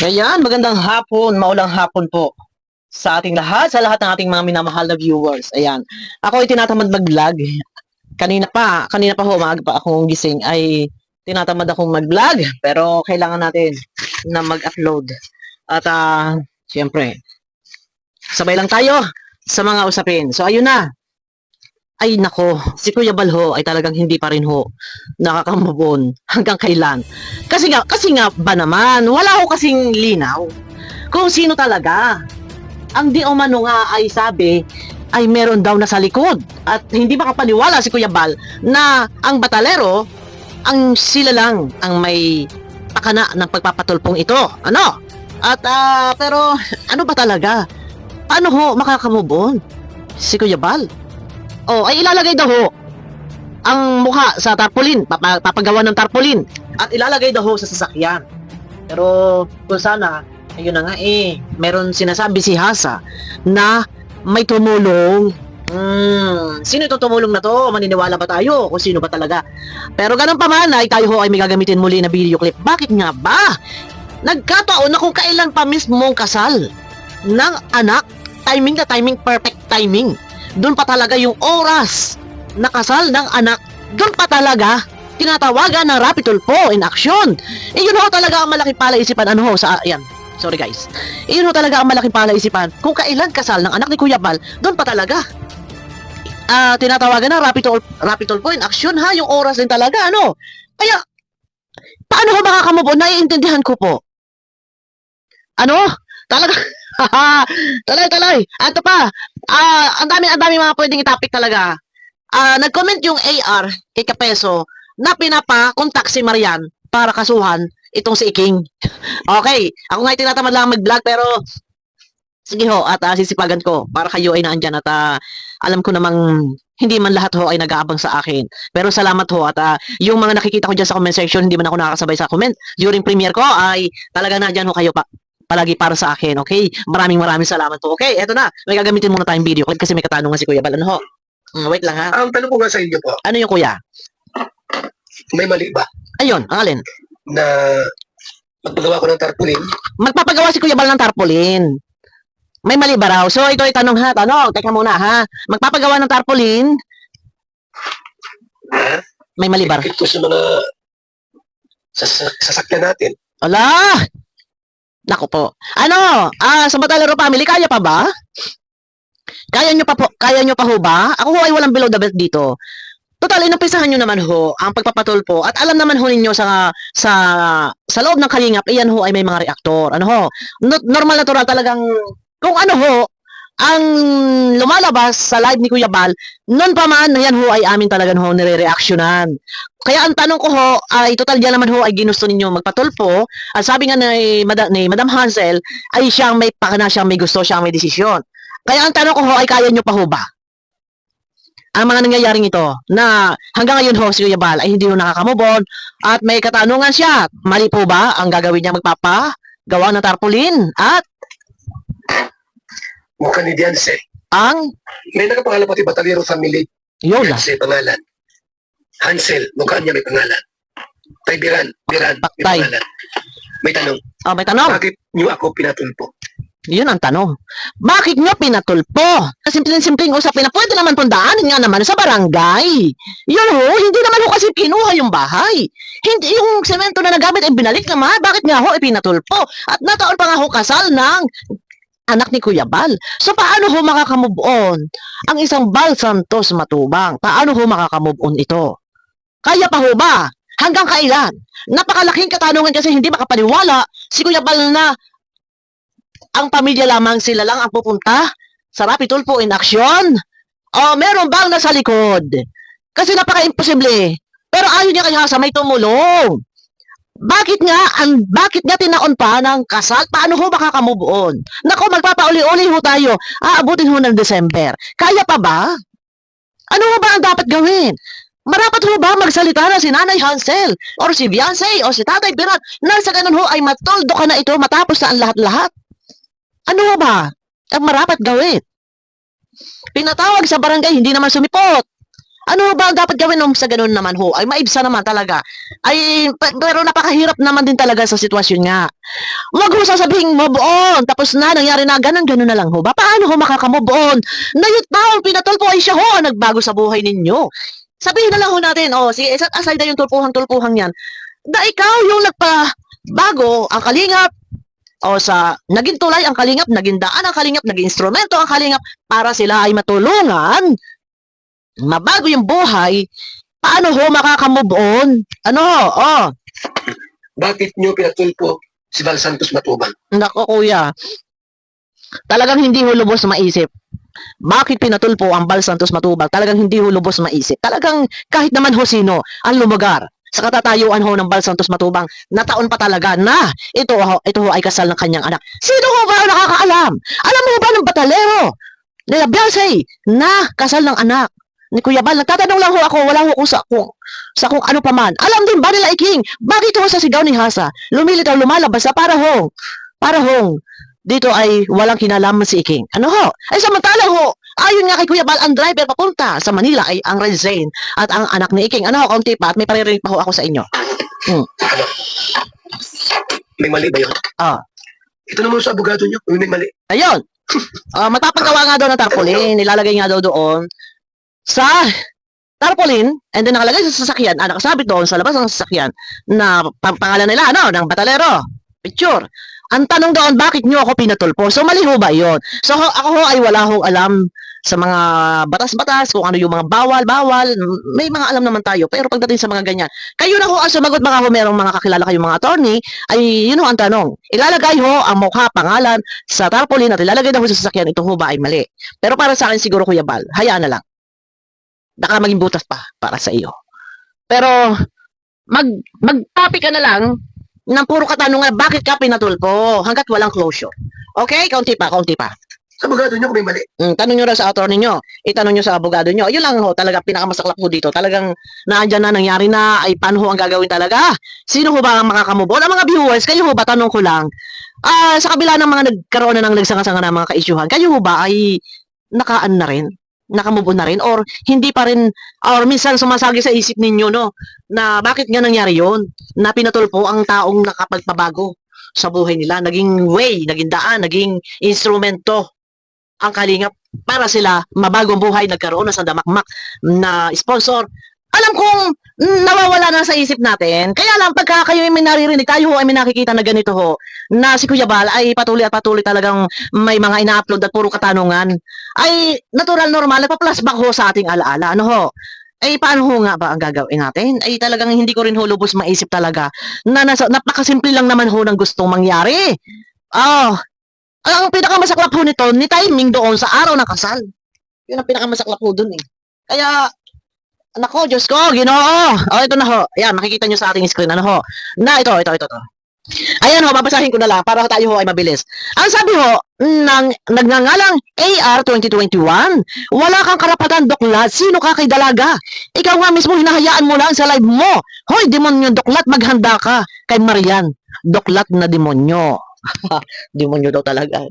Ayan, magandang hapon, maulang hapon po sa ating lahat, sa lahat ng ating mga minamahal na viewers. Ayan, ako ay tinatamad mag-vlog. Kanina pa ho, maaga pa akong gising, ay tinatamad akong mag-vlog. Pero kailangan natin na mag-upload. At siyempre, sabay lang tayo sa mga usapin. So ayun na, ay nako, si Kuya Balho ay talagang hindi pa rin ho nakakamove hanggang kailan. Kasi nga ba naman, wala ho kasing linaw kung sino talaga. Ang di umano nga ay sabi ay meron daw na sa likod at hindi makapaniwala si Kuya Bal na ang batalero ang sila lang ang may pakana ng pagpapatulpong ito. Ano? At pero ano ba talaga? Paano ho makakamove on si Kuya Bal? Oh, ay ilalagay daw ho ang mukha sa tarpaulin, papagawa ng tarpaulin at ilalagay daw ho sa sasakyan. Pero kung sana, ayun na nga meron sinasabi si Hasa na may tumulong. Sino itong tumulong na to? Maniniwala ba tayo kung sino ba talaga? Pero ganun pa man ay tayo ho ay may gagamitin muli na video clip. Bakit nga ba? Nagkataon na kung kailan pa mismong kasal ng anak, timing na timing, perfect timing. Doon pa talaga yung oras na kasal ng anak, doon pa talaga tinatawagan ng Rapi Tulfo in action. Yun ho talaga ang malaking palaisipan. Ano ho sa yan? Sorry guys. Yun ho talaga ang malaking palaisipan. Kung kailan kasal ng anak ni Kuya Bal, doon pa talaga tinatawagan ng Rapi Tulfo in action ha, yung oras din talaga ano. Kaya paano ho makakamove on? Naiintindihan ko po. Ano? Talaga talay. Ato pa. Ang dami mga pwedeng i-topic talaga. Nag-comment yung AR kay Kapeso na pinapa-contact si Marian para kasuhan itong si Iking. Okay, ako nga tinatamad lang mag-vlog pero sige ho at sisipagan ko para kayo ay naandyan at alam ko namang hindi man lahat ho ay nag-aabang sa akin. Pero salamat ho at yung mga nakikita ko dyan sa comment section, hindi man ako nakakasabay sa comment. During premiere ko ay talaga nandyan ho kayo palagi para sa akin, okay? Maraming salamat po. Okay, eto na. May gagamitin muna tayong video clip kasi may katanungan si Kuya Bal. Ano ho? Wait lang ha. Ang tanong ko nga sa inyo po, Ano yung kuya? may mali ba Ayun, ang alin? na magpagawa ko ng tarpaulin? Magpapagawa si Kuya Bal ng tarpaulin. May mali ba raw? So ito ay tanong ha, tanong. Teka muna ha. Magpapagawa ng tarpaulin. Ha? May mali ba? Ito sa mga sasakyan natin. Ala! Nako po. Ano? Sa Batalero Family, kaya pa ba? Kaya nyo pa ho ba? Ako ho ay walang below the belt dito. Total, inumpisahan nyo naman ho ang pagpapatulpo at alam naman ho ninyo sa loob ng kalingap, iyan ho ay may mga reaktor. Ano ho? Normal natural talagang kung ano ho ang lumalabas sa live ni Kuya Bal, noon pa man, yan ho ay amin talaga ho nire-reactionan. Kaya ang tanong ko ho, ay total yan naman ho ay ginusto ninyo magpatulpo. At sabi nga ni Madam Hansel, ay siyang may pakana, siyang may gusto, siyang may desisyon. Kaya ang tanong ko ho ay kaya nyo pa ho ba? Ang mga nangyayaring ito na hanggang ngayon ho si Kuya Bal ay hindi ho nakakamove on at may katanungan siya. Mali po ba ang gagawin niya magpapagawa ng tarpaulin at Mukha ni Dianse. ang May nakapangalan pati Batalero Family. Yola? Dianse pangalan. Hansel, mukha niya may pangalan. Tay Biran, may Tay. pangalan. May tanong, May tanong. bakit niyo ako pinatulpo? Yun ang tanong. Bakit nyo pinatulpo? Simpleng usapin na pwede naman pundaanin nga naman sa barangay. Yun ho, hindi naman ho kasi kinuha yung bahay. Hindi yung semento na nagamit ay binalik naman. Bakit nga ho ipinatulpo? At nataon pa nga ho kasal ng anak ni Kuya Bal. So paano ho makakamove on ang isang Bal Santos Matubang? Paano ho makakamove on ito? Kaya pa ho ba? Hanggang kailan? Napakalaking katanungan kasi hindi makapaniwala si Kuya Bal na ang pamilya lamang sila lang ang pupunta sa Rapi Tulfo in action? O meron bang nasa likod? Kasi napaka-imposible. Pero ayaw niya kay Hasa may tumulong. Bakit nga tinaon pa ng kasal? Paano ho makakamove on? Nako, magpapauli-uli ho tayo. Aabutin ho ng December. Kaya pa ba? Ano ho ba ang dapat gawin? Marapat ho ba magsalita na si Nanay Hansel or si Beyonce o si Tatay Birat na sa ganun ho ay matuldo ka na ito matapos na ang lahat-lahat? Ano ho ba ang marapat gawin? Pinatawag sa barangay, hindi naman sumipot. Ano ba ang dapat gawin nung sa ganun naman ho? Ay maibsa naman talaga. Pero napakahirap naman din talaga sa sitwasyon nga. Wag ho sasabing move on. Tapos na, nangyari na, ganun na lang ho ba? Paano ho makaka-move on? Na yung taong pinatulpo ay siya ho ang nagbago sa buhay ninyo. Sabihin na lang ho natin, sige, set aside na yung tulpuhan-tulpuhan yan. Da ikaw yung nagpabago, ang kalingap, sa naging tulay ang kalingap, naging daan ang kalingap, naging instrumento ang kalingap para sila ay matulungan, mabago yung buhay. Paano ho makaka-move on? Ano ho? Bakit nyo pinatulpo si Val Santos Matubang? Nako kuya, talagang hindi ho lubos maisip. Bakit pinatulpo ang Val Santos Matubang? Talagang hindi ho lubos maisip. Talagang kahit naman ho sino ang lumagar sa katatayuan ho ng Val Santos Matubang na taon pa talaga na ito ho ay kasal ng kanyang anak. Sino ho ba ang nakakaalam? Alam mo ba ng batalero nila Beyonce na kasal ng anak ni Kuya Bal? Nagtatanong lang ho ako, wala ho ko sa kung ano pa man. Alam din ba nila Iking? Bakit ho sa sigaw ni Hasa lumilitaw lumalabas na para hong dito ay walang kinalaman si Iking. Ano ho? Ay samantalang ho, ayon nga kay Kuya Bal, ang driver papunta sa Manila ay ang Red Zane at ang anak ni Iking. Ano ho, kaunti pa at may paririnig pa ho ako sa inyo. Ano? May mali ba yun? Ito naman sa abogado nyo, may mali. Ayun. Magpapagawa nga daw ng tarpaulin, nilalagay nga daw doon sa tarpaulin, and then nakalagay sa sasakyan, nakasabit doon sa labas ng sasakyan na pangalan nila, ng batalero. Picture. Ang tanong doon, bakit nyo ako pinatulpo? So, mali ho ba yun? So, ako ho ay wala hong alam sa mga batas-batas, kung ano yung mga bawal. May mga alam naman tayo. Pero pagdating sa mga ganyan, kayo na ho ang sumagot, baka ho merong mga kakilala kayong mga attorney, ay yun ho ang tanong. Ilalagay ho ang mukha, pangalan sa tarpaulin at ilalagay na ho sa sasakyan, ito ho ba ay mali? Pero para sa akin siguro, Kuya Bal, hayaan na lang. Baka maging butas pa para sa iyo. Pero, mag-topic ka na lang ng puro katanungan, bakit ka pinatulpo hanggat walang closure. Okay? Kaunti pa. Sa abogado nyo, may mali. Tanong nyo lang sa attorney nyo, itanong nyo sa abogado nyo. Yun lang ho, talaga pinakamasaklap ho dito. Talagang naandyan na, nangyari na, ay paano ho ang gagawin talaga? Sino ho ba ang makakamove on? Ang mga viewers, kayo ho ba, tanong ko lang, sa kabila ng mga nagkaroon na ng nagsanga-sanga ng mga ka-issuehan, kayo ho ba ay nakaan na rin? Nakamove on na rin? Or hindi pa rin, or minsan sumasagi sa isip ninyo, no? Na bakit nga nangyari yon? Na pinatulpo ang taong nakapagpabago sa buhay nila. Naging way, naging daan, naging instrumento ang kalingap para sila mabagong buhay, nagkaroon na sa damakmak na sponsor. Alam kong nawawala na sa isip natin. Kaya lang, pagka kayo may naririnig, tayo ho ay may nakikita na ganito ho, na si Kuya Bal ay patuloy talagang may mga ina-upload at puro katanungan, ay natural, normal, nagpa-flashback ho sa ating alaala. Ano ho? Ay paano ho nga ba ang gagawin natin? Ay talagang hindi ko rin ho lubos maisip talaga na napakasimple lang naman ho ng gustong mangyari. Ang pinakamasaklap ho nito, ni timing doon sa araw ng kasal. Yun ang pinakamasaklap ho doon eh. Kaya, nako, Diyos ko, Ginoo. Ito na ho. Ayan, makikita nyo sa ating screen. Ano ho? Ito. Ayan ho, babasahin ko na lang para tayo ho ay mabilis. Ang sabi ho, nagngangalang AR 2021, wala kang karapatan, Doklat. Sino ka kay dalaga? Ikaw nga mismo hinahayaan mo lang sa live mo. Hoy, demonyo, Doklat, maghanda ka kay Marian. Doklat na demonyo. Demonyo talaga.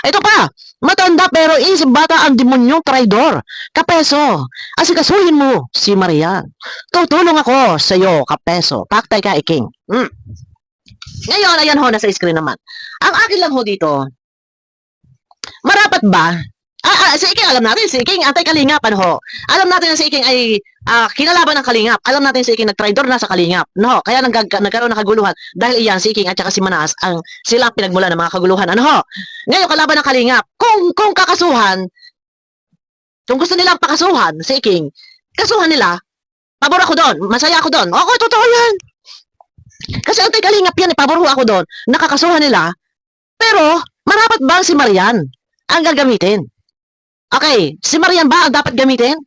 Ito pa, matanda pero isip bata ang demonyong traidor. Kapeso, asikasuhin mo si Marian. Tutulong ako sa iyo, Kapeso. Paktay ka, Iking. Ngayon, ayan ho, nasa screen naman. Ang akin lang ho dito, marapat ba? Si Iking, alam natin, si Iking, anti-kalingap, ano ho? Alam natin na si Iking ay kinalaban ng kalingap. Alam natin si Iking nag-traidor na sa kalingap. No, kaya nagkaroon ng kaguluhan. Dahil iyan, si Iking at saka si Manas, sila ang pinagmula ng mga kaguluhan. Ano ho? Ngayon, kalaban ng kalingap. Kung kakasuhan, kung gusto nilang pakasuhan si Iking, kasuhan nila, pabor ako doon, masaya ako doon. Okay, totoo yan. Kasi anti-kalingap yan, pabor ako doon. Nakakasuhan nila. Pero, marapat ba si Marian ang gagamitin? Okay, si Marian ba ang dapat gamitin?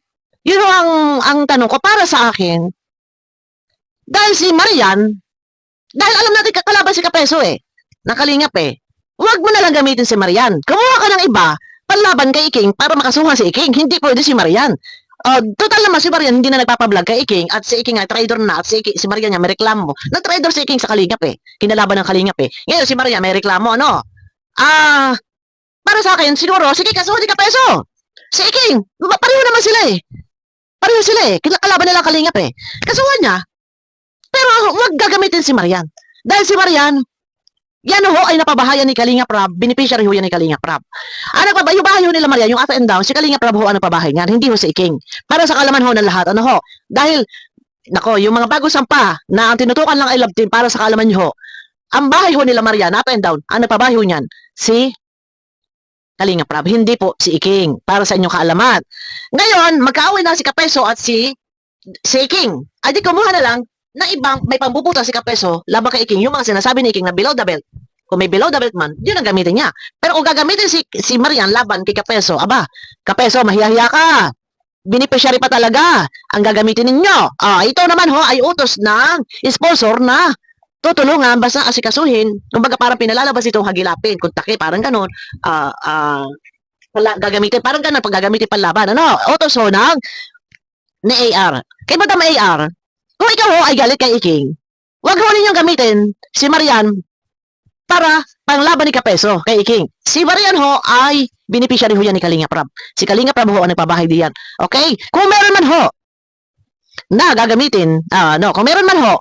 Yun ang tanong ko para sa akin. Dahil si Marian, dahil alam natin kakalaban si Kapeso nakalingap huwag mo na lang gamitin si Marian. Kumuha ka ng iba, panlaban kay Iking para makasuhan si Iking. Hindi pwede si Marian. Total naman si Marian hindi na nagpapablog kay Iking at si Iking ay traidor na at si Marian niya may reklamo. Nag-traidor si Iking sa kalingap Kinalaban ng kalingap Ngayon si Marian may reklamo para sa akin siguro sige kasuhan si Kapeso. Si Iking, pareho naman sila Pareho sila Kinakalaban nila kalingap Kasuhan niya. Pero huwag gagamitin si Marian. Dahil si Marian, Yan ho ay napabahayan ni Kalinga Prab, beneficiary ho yan ni Kalinga Prab. Ang nagpabahay, yung bahay ho nila Maria, yung up and down, si Kalinga Prab ho ang nagpabahay niyan, hindi ho si Iking. Para sa kalaman ho ng lahat, ano ho, dahil, nako, yung mga bago sampa na ang tinutukan lang ay love team para sa kaalaman nyo ho, ang bahay ho nila Maria, na up and down, ang nagpabahay ho niyan, si Kalinga Prab, hindi po si Iking, para sa inyong kaalaman. Ngayon, magkaaway na si Kapeso at si Iking. Ay di kumuha na lang na ibang may pambubuta si Kapeso laban kay Iking, yung mga sinasabi ni Iking na below the belt. Kung may below the belt man, yun ang gamitin niya. Pero kung gagamitin si Marian laban kay Kapeso, aba, Kapeso, mahiyahiya ka. Beneficiary pa talaga ang gagamitin ninyo. Ito naman ho ay utos ng sponsor na tutulungan basta asikasuhin. Kumbaga parang pinalalabas itong hagilapin. Kung taki, parang ganun. Gagamitin, parang ganun pag gagamitin panlaban. Ano? Utos ho ni AR. Kay Madam AR, kung ikaw ho ay galit kay Iking, wag ho ninyong gamitin si Marian para panglaban ni Kapeso kay Iking. Si Marian ho ay beneficiary ho yan ni Kalinga Prab. Si Kalinga Prab ho ang nagpabahay diyan. Okay? Kung meron man ho na gagamitin, kung meron man ho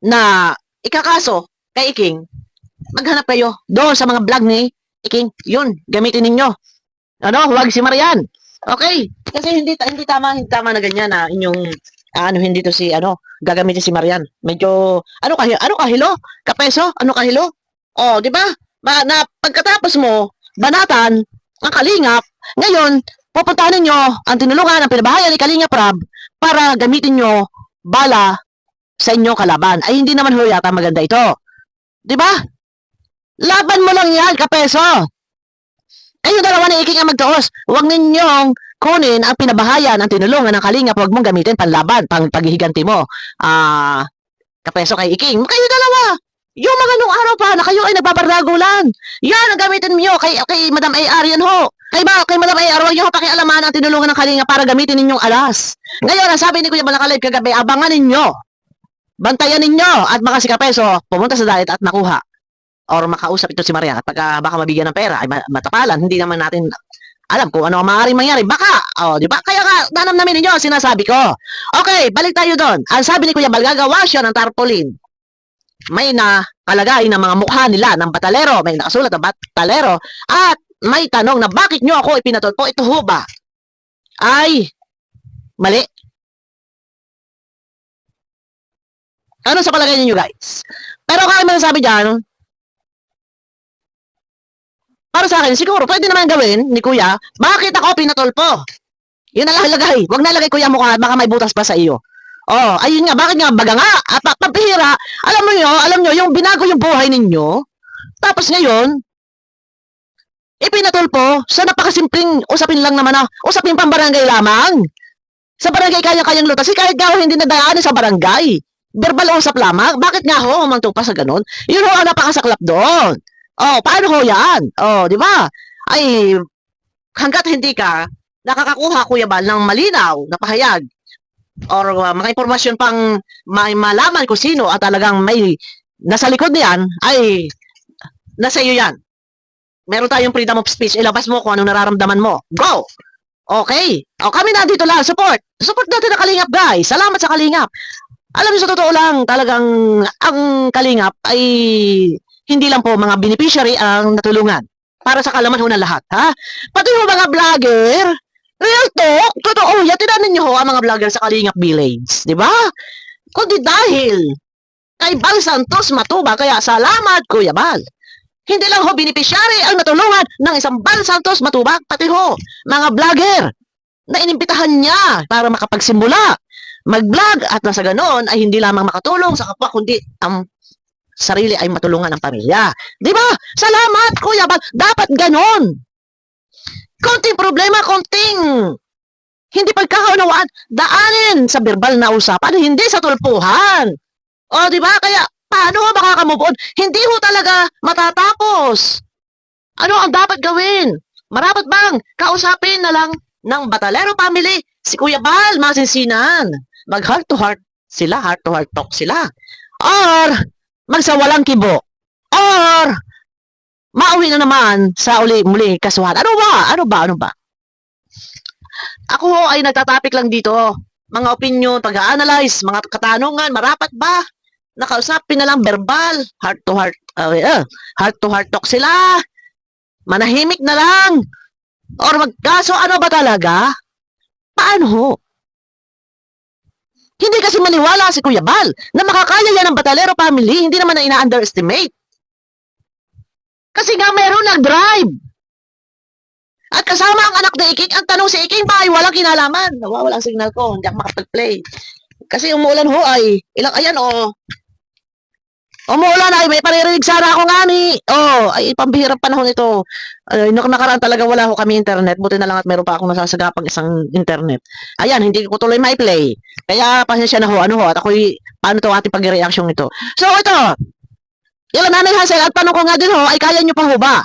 na ikakaso kay Iking, maghanap kayo doon sa mga vlog ni Iking. Yun, gamitin ninyo. Huwag si Marian. Okay? Kasi hindi tama na ganyan na inyong hindi to si gagamitin si Marian. Medyo ano kahilo? Kapeso? Ano kahilo? Di ba? Na pagkatapos mo banatan ang Kalingap, ngayon pupuntahan ninyo ang tinulungan ng pinabahayan ni Kalinga Prab para gamitin nyo bala sa inyong kalaban. Ay hindi naman ho yata maganda ito. Di ba? Laban mo lang yan, Kapeso. Ay yung dalawa ni Iking ang magtuos. Huwag ninyong kunin ang pinabahayan, ang tinulungan ng Kalingap, huwag mong gamitin panlaban, paghihiganti mo. Kapeso kay Iking. Kayo dalawa. Yung mga nung araw pa na kayo ay nagbabardagulan. Yan ang gamitin niyo kay Madam AR yan ho. Kay Madam AR, huwag niyo pakialaman ang tinulungan ng Kalinga para gamitin ninyong alas. Ngayon, ang sabi ni Kuya Balakalive kagabi, abangan ninyo. Bantayan ninyo at baka si Kapeso pumunta sa diet at nakuha. Or makausap ito si Maria at baka mabigyan ng pera ay matapalan. Hindi naman natin alam kung ano ang maaaring mangyari. Baka, di ba? Kaya ka, namin ninyo, sinasabi ko. Okay, balik tayo doon. Ang sabi ni Kuya Bal, gagawa siya ng tarpaulin. May nakalagay ng mga mukha nila ng batalero, may nakasulat ng batalero, at may tanong na bakit nyo ako ipinatulpo? Ito ho ba ay mali? Ano sa palagay ninyo guys? Pero kaya man sabi dyan, para sa akin, siguro, pwede naman gawin ni Kuya, bakit ako pinatulpo? Yun na lang lagay. Huwag na lagay Kuya mukha, baka may butas pa sa iyo. Ayun nga, bakit nga baga nga? At pabihira, alam nyo, yung binago yung buhay ninyo, tapos ngayon, ipinatulpo sa napakasimpleng usapin lang naman usapin pang barangay lamang. Sa barangay kayang-kayang lutas, kahit nga hindi nadaanan sa barangay. Verbal usap lamang, bakit nga ho, umangto pa sa ganun? Yun ho, ang napakasaklap doon. Paano ho yan? Di ba? Ay, hanggat hindi ka nakakakuha, Kuya Bal, ng malinaw na pahayag, or mga impormasyon pang malaman kung sino at talagang may nasa likod niyan, ay nasa iyo yan. Meron tayong freedom of speech, ilabas mo kung anong nararamdaman mo. Go! Okay. Kami nandito lang, support natin ang Kalingap guys. Salamat sa Kalingap. Alam niyo sa totoo lang, talagang ang Kalingap ay hindi lang po mga beneficiary ang natulungan. Para sa kalaman ho ng lahat, ha? Pati ho mga vlogger, real talk, totoo yan, tinanin nyo ho ang mga vlogger sa Kalingap Village, di ba? Kundi dahil kay Bal Santos Matubang, kaya salamat Kuya Bal. Hindi lang ho beneficiary ang natulungan ng isang Bal Santos Matubang, pati ho mga vlogger na inimbitahan niya para makapagsimula, mag-vlog at nasa ganon ay hindi lamang makatulong sa kapwa, kundi ang sarili ay matulungan ng pamilya. Di ba? Salamat Kuya Bal. Dapat ganon. Konting problema, konting hindi pagkakaunawaan, daanin sa verbal na usapan, hindi sa tulpuhan. Di ba? Kaya, paano ho makakamove on? Hindi ho talaga matatapos. Ano ang dapat gawin? Marapat bang kausapin na lang ng Batalero family si Kuya Bal, masinsinan. Mag heart to heart talk sila. Or, magsawalang kibo. Or, mauwi na naman sa muli kasuhan. Ano ba? Ako ho ay nagtatapik lang dito. Mga opinion, pag-a-analyze, mga katanungan, marapat ba? Nakausapin na lang verbal, heart to heart Heart to heart talk sila. Manahimik na lang. Or magkaso ano ba talaga? Paano ho? Hindi kasi maniwala si Kuya Bal na makakaya yan ng Batalero family, hindi naman na ina-underestimate. Kasi nga meron nag-drive. At kasama ang anak ni Iking, ang tanong si Iking ba ay walang kinalaman. Nawawala ang signal ko, hindi ako makapag-play. Kasi umuulan ho ay, ayan umuulan ay, may paririnig sana ako nga ni. Ay pambihirap panahon ito. Nakaraan talaga wala ho kami internet. Buti na lang at meron pa akong nasasagapang isang internet. Ayan, hindi ko tuloy may play. Kaya pasensya na ho, at ako'y, paano to ating pag-reaction ito. So ito, yung Nanay Hazel, at tanong ko nga din ho, ay kaya nyo pa ho ba?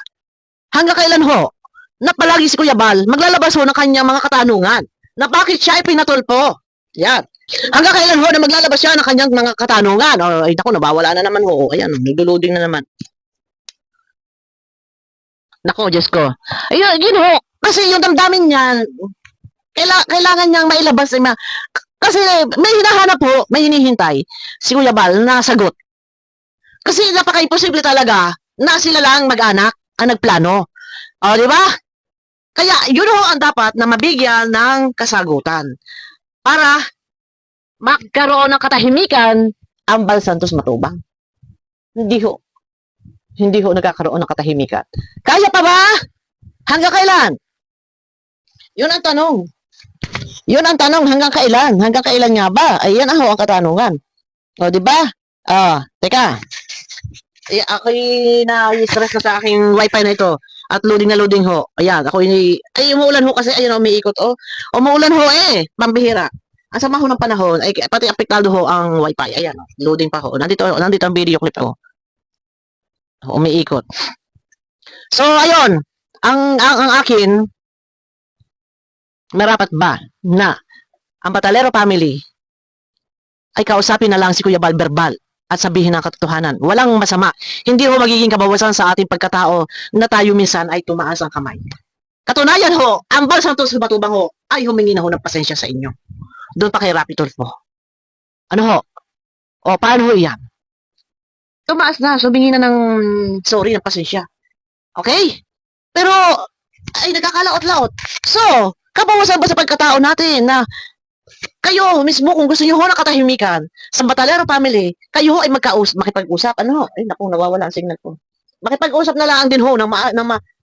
Hanggang kailan ho? Na palagi si Kuya Bal, maglalabas ho ng kanyang mga katanungan. Na bakit siya ay pinatulpo? Yan. Hanggang kailan ho na maglalabas siya ng kanyang mga katanungan? Ay naku, nabawala na naman ho. Ayan, nagdo-loading na naman. Nako, Diyos ko. Ayun, yun ho. Kasi yung damdamin niyan, kailangan niyang mailabas. Kasi may hinahanap ho, may hinihintay si Kuya Bal na sagot. Kasi napaka-imposible talaga na sila lang mag-anak ang nagplano. Di ba? Kaya yun ho ang dapat na mabigyan ng kasagutan para magkaroon ng katahimikan ang Bal Santos Matubang. Hindi ho. Hindi ho nagkakaroon ng katahimikan. Kaya pa ba? Hanggang kailan? Yun ang tanong. Yun ang tanong, hanggang kailan? Hanggang kailan nga ba? Ayan ho ang katanungan. Di ba? Teka. Ako'y na-stress na sa aking wifi na ito. At loading na loading ho. Ayan, umuulan ho kasi, ayan, umiikot. Umuulan ho pambihira. Ang sama ho ng panahon, ay pati apektado ho ang wifi. Ayan, loading pa ho. Nandito ang video clip ko. Umiikot. So, ayun, ang akin, marapat ba na ang Batalero family ay kausapin na lang si Kuya Bal verbal at sabihin ang katotohanan. Walang masama. Hindi ho magiging kabawasan sa ating pagkatao na tayo minsan ay tumaas ang kamay. Katunayan ho, ang Bal Santos Matubang ho ay humingi na ho ng pasensya sa inyo. Doon pa kay Rapi Tulfo. Ano ho? Paano ho yan? Tumaas na, humingi na ng sorry, ng pasensya. Okay? Pero, ay nagkakalaot-laot. So, kabawasan ba sa pagkatao natin na kayo mismo kung gusto niyo ho ng katahimikan sa Batalero family, kayo ho ay makipag-usap. Ano ho? Ay naku, nawawala ang signal ko. Makipag-usap na lang din ho na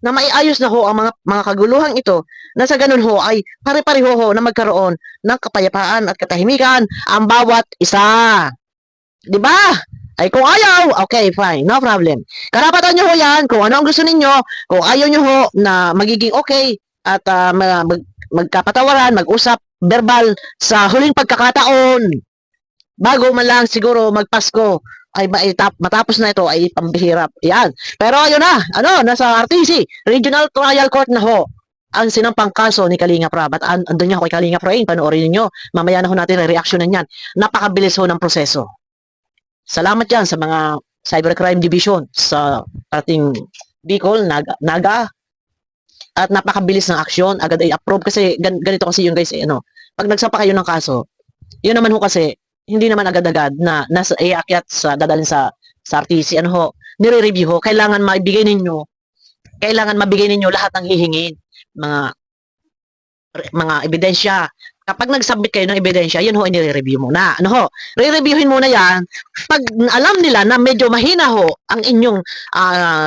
maiayos na ho ang mga kaguluhan ito na sa ganun ho ay pare-pareho ho na magkaroon ng kapayapaan at katahimikan ang bawat isa. Di ba? Ay kung ayaw, okay, fine, no problem. Karapatan nyo ho yan, kung ano ang gusto ninyo, kung ayaw nyo ho na magiging okay at magkapatawaran, mag-usap, verbal sa huling pagkakataon bago man lang siguro magpasko ay matapos na ito ay pambihirap. Yan. Pero ayun na, nasa RTC, Regional Trial Court na ho ang sinampang kaso ni Kalinga Prab. At andun niya ako kay Kalinga Prab, panoorin niyo. Mamaya na ho natin reaksyonan yan. Napakabilis ho ng proseso. Salamat yan sa mga Cybercrime Division sa ating Bicol, Naga, at napakabilis ng aksyon, agad ay approve kasi ganito kasi yung guys, pag nagsampa kayo ng kaso, yun naman ho kasi, hindi naman agad-agad na nasa iakyat sa dadalhin sa RTC, nire-review ho, kailangan mabigay ninyo lahat ng hihingin, mga ebidensya. Kapag nag-submit kayo ng ebidensya, yun ho, nire-review muna. Re-reviewin muna yan. Pag alam nila na medyo mahina ho ang inyong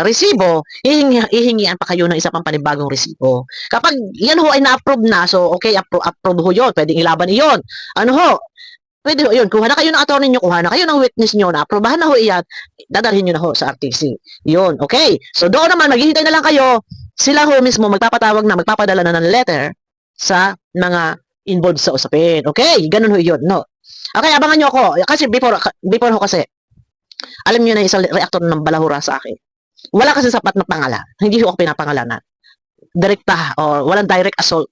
resibo, hihingian pa kayo ng isa pang panibagong resibo. Kapag yan ho ay na-approve na, so okay, approve ho yun. Pwedeng ilaban iyon. Pwede ho yun. Kuha na kayo ng attorney nyo, kuha na kayo ng witness nyo, na-approvehan na ho iyan, dadalhin nyo na ho sa RTC. Yun, okay. So doon naman, maghihintay na lang kayo, sila ho mismo magpapadala na ng letter sa mga involved sa usapin. Okay, ganun ho yun, no? Okay, abangan nyo ako. Kasi before ho kasi, alam nyo na isang reactor ng balahura sa akin. Wala kasi sapat na pangalan. Hindi ho ako pinapangalanan. Direkta, o walang direct assault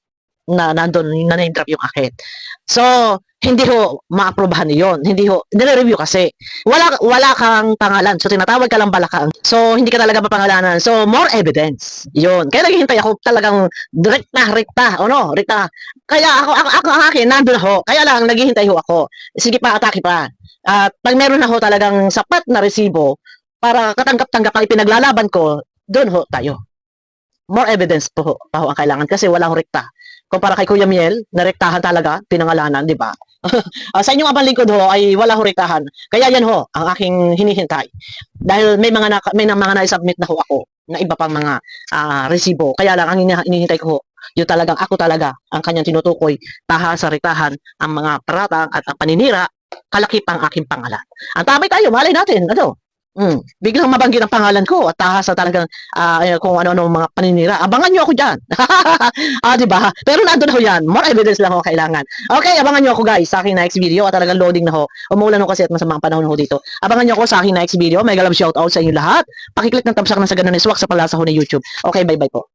na nandun, na na-drop yung akin. So, hindi ho ma-aprobahan yun. Hindi ho, nire-review kasi. Wala kang pangalan. So, tinatawag ka lang balakang. So, hindi ka talaga mapangalanan. So, more evidence. Yun. Kaya naghihintay ako talagang rekta. Rekta. Kaya ako ang akin, nandun ho. Kaya lang, naghihintay ho ako. Sige pa, atake pa. At pag meron na ho talagang sapat na resibo, para katanggap-tanggap ang ipinaglalaban ko, doon ho tayo. More evidence po ho, pa ho ang kailangan kasi wala ho rekta. Kumpara kay Kuya Miel, narektahan talaga, pinangalanan, di ba? Sa inyong abang lingkod ho ay wala ho rektahan. Kaya yan ho ang aking hinihintay. Dahil may mga na-submit na ho ako na iba pang mga resibo. Kaya lang ang hinihintay ko ho, yung talagang ako talaga ang kanyang tinutukoy, taha sa rektahan, ang mga paratang at ang paninira, kalakip ang aking pangalan. Ang tamay tayo, malay natin, ano? Biglang mabanggit ang pangalan ko at taha sa talagang kung ano-ano mga paninira. Abangan nyo ako dyan. Di ba? Pero nandun ho yan. More evidence lang ho kailangan. Okay, abangan nyo ako guys sa aking next video at talagang loading na ho. Umulan ho kasi at masamang panahon ho dito. Abangan nyo ako sa aking next video. Mega love shoutout sa inyo lahat. Pakiclick ng thumbs up na sa ganun iswak sa palasa ho na YouTube. Okay, bye-bye po.